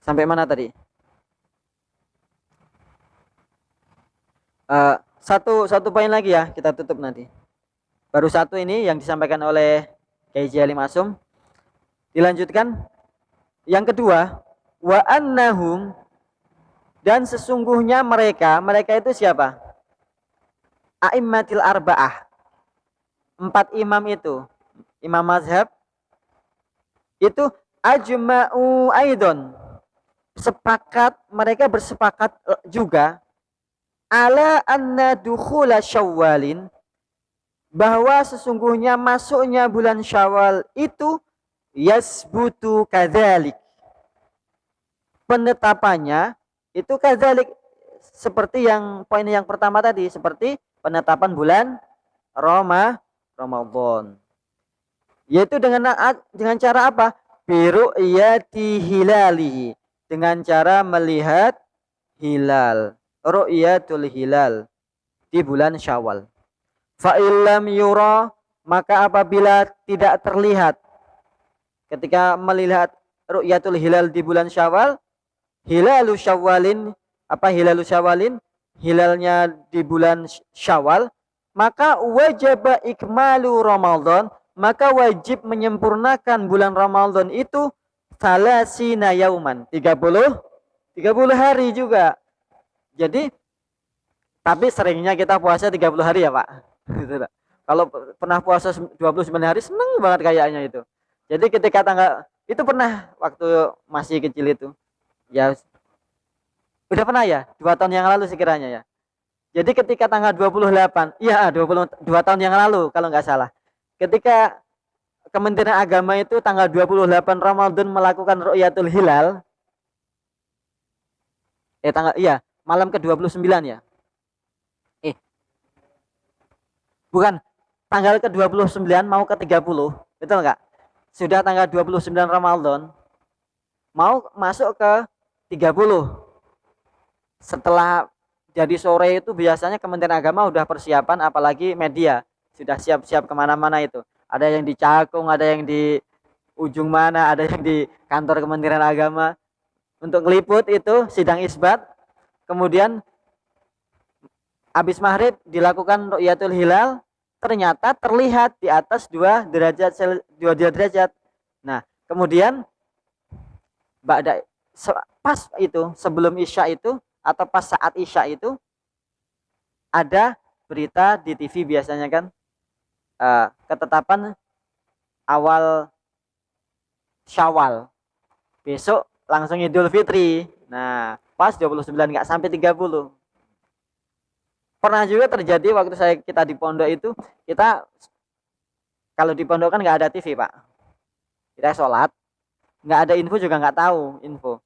Sampai mana tadi? Satu poin lagi ya, kita tutup nanti. Baru satu ini yang disampaikan oleh Kiai Haji Masum. Dilanjutkan. Yang kedua, wa annahum, dan sesungguhnya mereka itu siapa? A'immatil arba'ah. 4 imam itu, imam mazhab itu ajma'u aidon, sepakat, mereka bersepakat juga ala anna dukhula syawalin, bahwa sesungguhnya masuknya bulan Syawal itu yasbutu kadzalik, penetapannya itu kadzalik, seperti yang poin yang pertama tadi, seperti penetapan bulan Ramadan, yaitu dengan cara apa? Biru'yati hilalihi, dengan cara melihat hilal, ru'yatul hilal di bulan Syawal. Fa illam yura, maka apabila tidak terlihat ketika melihat ru'yatul hilal di bulan Syawal, hilalu Syawalin, hilalu Syawalin, hilalnya di bulan Syawal, maka wajib ikmalu Ramadan, maka wajib menyempurnakan bulan Ramadan itu salasina yauman, 30 hari juga. Jadi tapi seringnya kita puasa 30 hari ya Pak. Kalau pernah puasa 29 hari seneng banget kayaknya itu. Jadi ketika tanggal itu, pernah waktu masih kecil itu, ya udah pernah ya 2 tahun yang lalu sekiranya ya. Jadi ketika tanggal 28, iya 22 tahun yang lalu kalau nggak salah, ketika Kementerian Agama itu tanggal 28 Ramadan melakukan ru'yatul hilal, malam ke-29 ya. Bukan, tanggal ke-29 mau ke-30, betul nggak? Sudah tanggal 29 Ramadan, mau masuk ke 30. Setelah jadi sore itu biasanya Kementerian Agama udah persiapan, apalagi media sudah siap-siap kemana-mana itu. Ada yang di Cakung, ada yang di ujung mana, ada yang di kantor Kementerian Agama untuk ngeliput itu sidang isbat. Kemudian habis maghrib dilakukan ru'yatul hilal, ternyata terlihat di atas 2 derajat. Nah, kemudian pas itu sebelum isya itu atau pas saat isya itu ada berita di TV biasanya kan, ketetapan awal Syawal, besok langsung Idul Fitri. Nah, pas 29, nggak sampai 30. Pernah juga terjadi waktu kita di pondok itu, kita kalau di pondok kan nggak ada TV Pak, kita sholat nggak ada info, juga nggak tahu info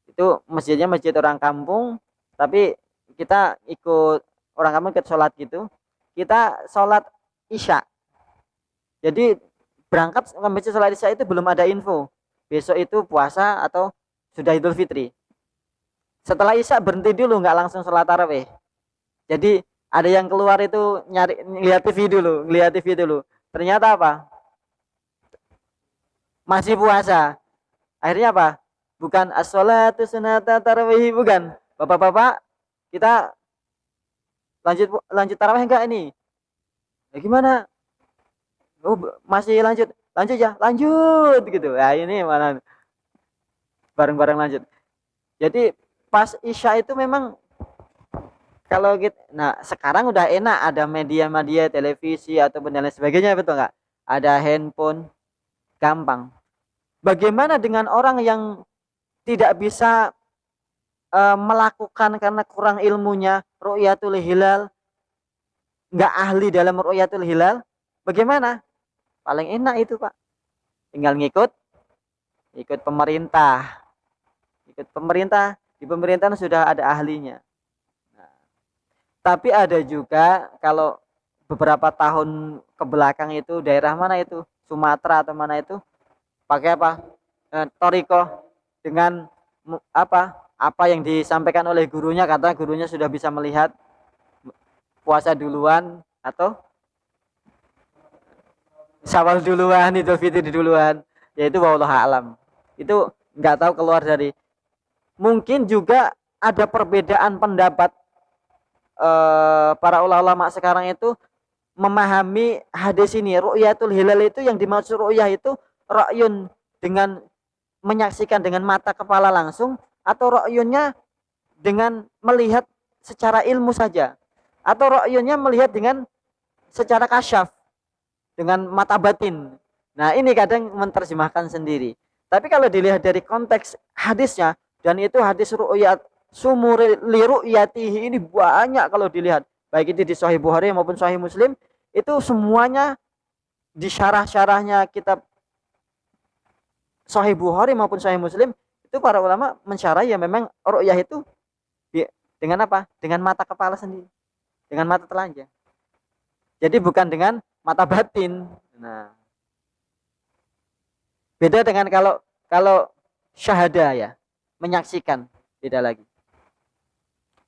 itu, masjidnya masjid orang kampung, tapi kita ikut orang kampung, ikut sholat gitu, kita sholat isya. Jadi berangkat ke masjid sholat isya itu belum ada info besok itu puasa atau sudah Idul Fitri. Setelah isya berhenti dulu, nggak langsung sholat tarawih. Jadi ada yang keluar itu lihat TV dulu. Ternyata apa? Masih puasa. Akhirnya apa? Bukan as-sholatu sunata tarawih, bukan. Bapak-bapak, kita lanjut tarawih enggak ini? Ya gimana? Oh, masih lanjut ya, lanjut gitu. Ya ini mana bareng-bareng lanjut. Jadi pas isya itu memang kalau gitu, nah sekarang udah enak, ada media-media televisi atau dan lain sebagainya, betul nggak? Ada handphone, gampang. Bagaimana dengan orang yang tidak bisa melakukan karena kurang ilmunya ru'yatul hilal, nggak ahli dalam ru'yatul hilal? Bagaimana? Paling enak itu Pak, tinggal ikut pemerintah. Di pemerintahan sudah ada ahlinya. Tapi ada juga kalau beberapa tahun ke belakang itu, daerah mana itu, Sumatera atau mana itu, pakai apa? Toriko, dengan apa yang disampaikan oleh gurunya, kata gurunya sudah bisa melihat puasa duluan atau Syawal duluan, Idul Fitri duluan, yaitu wallahu a'lam. Itu nggak tahu keluar dari. Mungkin juga ada perbedaan pendapat para ulama sekarang itu memahami hadis ini. Ru'yatul hilal itu yang dimaksud ru'yah itu ra'yun dengan menyaksikan dengan mata kepala langsung, atau ra'yunnya dengan melihat secara ilmu saja, atau ra'yunnya melihat dengan secara kasyaf dengan mata batin. Nah, ini kadang menerjemahkan sendiri. Tapi kalau dilihat dari konteks hadisnya, dan itu hadis ru'yat sumuri li ru'yatihi, ini banyak kalau dilihat. Baik itu di Sahih Bukhari maupun Sahih Muslim, itu semuanya di syarah-syarahnya kitab Sahih Bukhari maupun Sahih Muslim, itu para ulama mensyarah ya memang ru'yah itu dengan apa? Dengan mata kepala sendiri. Dengan mata telanjang. Jadi bukan dengan mata batin. Nah, beda dengan kalau syahada ya, menyaksikan, beda lagi.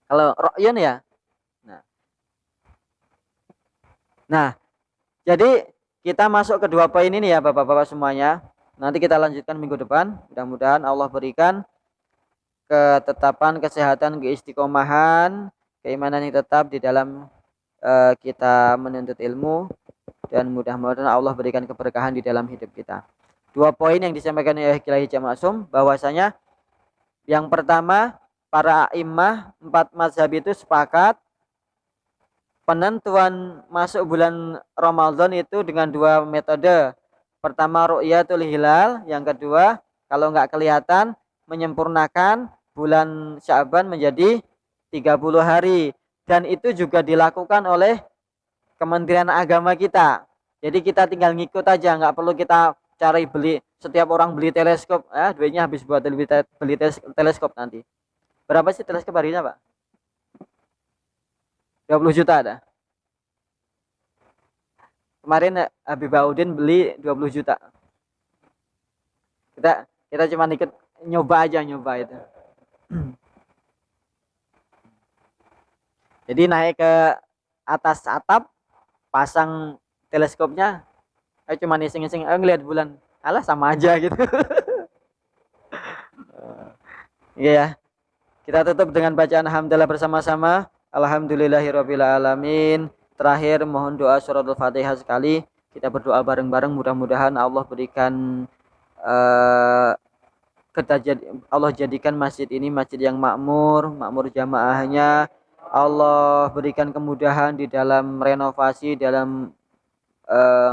Kalau ru'yun ya. Nah, jadi kita masuk ke dua poin ini ya Bapak-bapak semuanya. Nanti kita lanjutkan minggu depan. Mudah-mudahan Allah berikan ketetapan, kesehatan, keistiqomahan, keimanan yang tetap di dalam kita menuntut ilmu, dan mudah-mudahan Allah berikan keberkahan di dalam hidup kita. Dua poin yang disampaikan oleh Kiai Haji Maksum, bahwasanya yang pertama, para imam 4 mazhab itu sepakat penentuan masuk bulan Ramadan itu dengan dua metode. Pertama ru'yatul hilal, yang kedua kalau nggak kelihatan menyempurnakan bulan Sya'ban menjadi 30 hari. Dan itu juga dilakukan oleh Kementerian Agama kita. Jadi kita tinggal ngikut aja, nggak perlu kita cari beli, setiap orang beli teleskop, duitnya habis buat beli teleskop nanti. Berapa sih teleskop harinya, Pak? 20 juta ada. Kemarin Habib Baudin beli 20 juta. Kita cuma ikut nyoba itu. Jadi naik ke atas atap, pasang teleskopnya, cuma iseng-iseng ngeliat bulan. Alah sama aja gitu. Iya ya. Kita tutup dengan bacaan hamdalah bersama-sama. Alhamdulillahirabbil alamin. Terakhir mohon doa suratul Fatihah sekali. Kita berdoa bareng-bareng, mudah-mudahan Allah berikan Allah jadikan masjid ini masjid yang makmur jamaahnya. Allah berikan kemudahan di dalam renovasi, dalam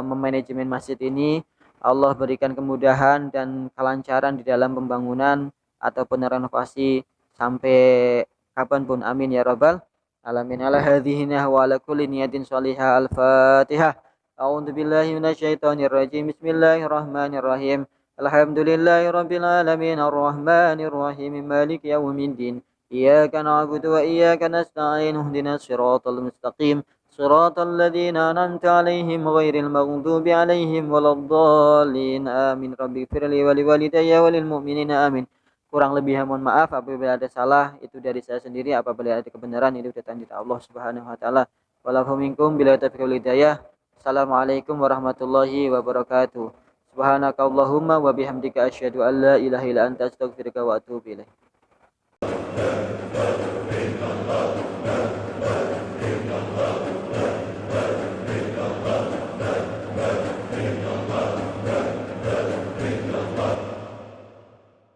memanajemen masjid ini. Allah berikan kemudahan dan kelancaran di dalam pembangunan ataupun renovasi sampai kapanpun. Amin ya rabbal alamin. Ala hadhihi wa ala kulli niyatin shalihah. Al-Fatihah. A'udzu billahi minasyaitonir rajim. Bismillahirrahmanirrahim. Alhamdulillahirabbil alamin arrahmanir rahim maliki yaumiddin. Iyyaka na'budu wa iyyaka nasta'in. Ihdinas siratal mustaqim. Siratal ladzina an'amta 'alaihim ghairil maghdubi 'alaihim waladdallin. Amin. Rabbighfirli wa liwalidayya walil mu'minina amin. Kurang lebih mohon maaf apabila ada salah, itu dari saya sendiri. Apabila ada kebenaran, itu datang dari Allah Subhanahu wa taala. Walafu minkum bila taufiq wal hidayah. Assalamualaikum warahmatullahi wabarakatuh. Subhanakallahumma wa bihamdika asyhadu an la ilaha illa anta astaghfiruka wa atubu ilaik.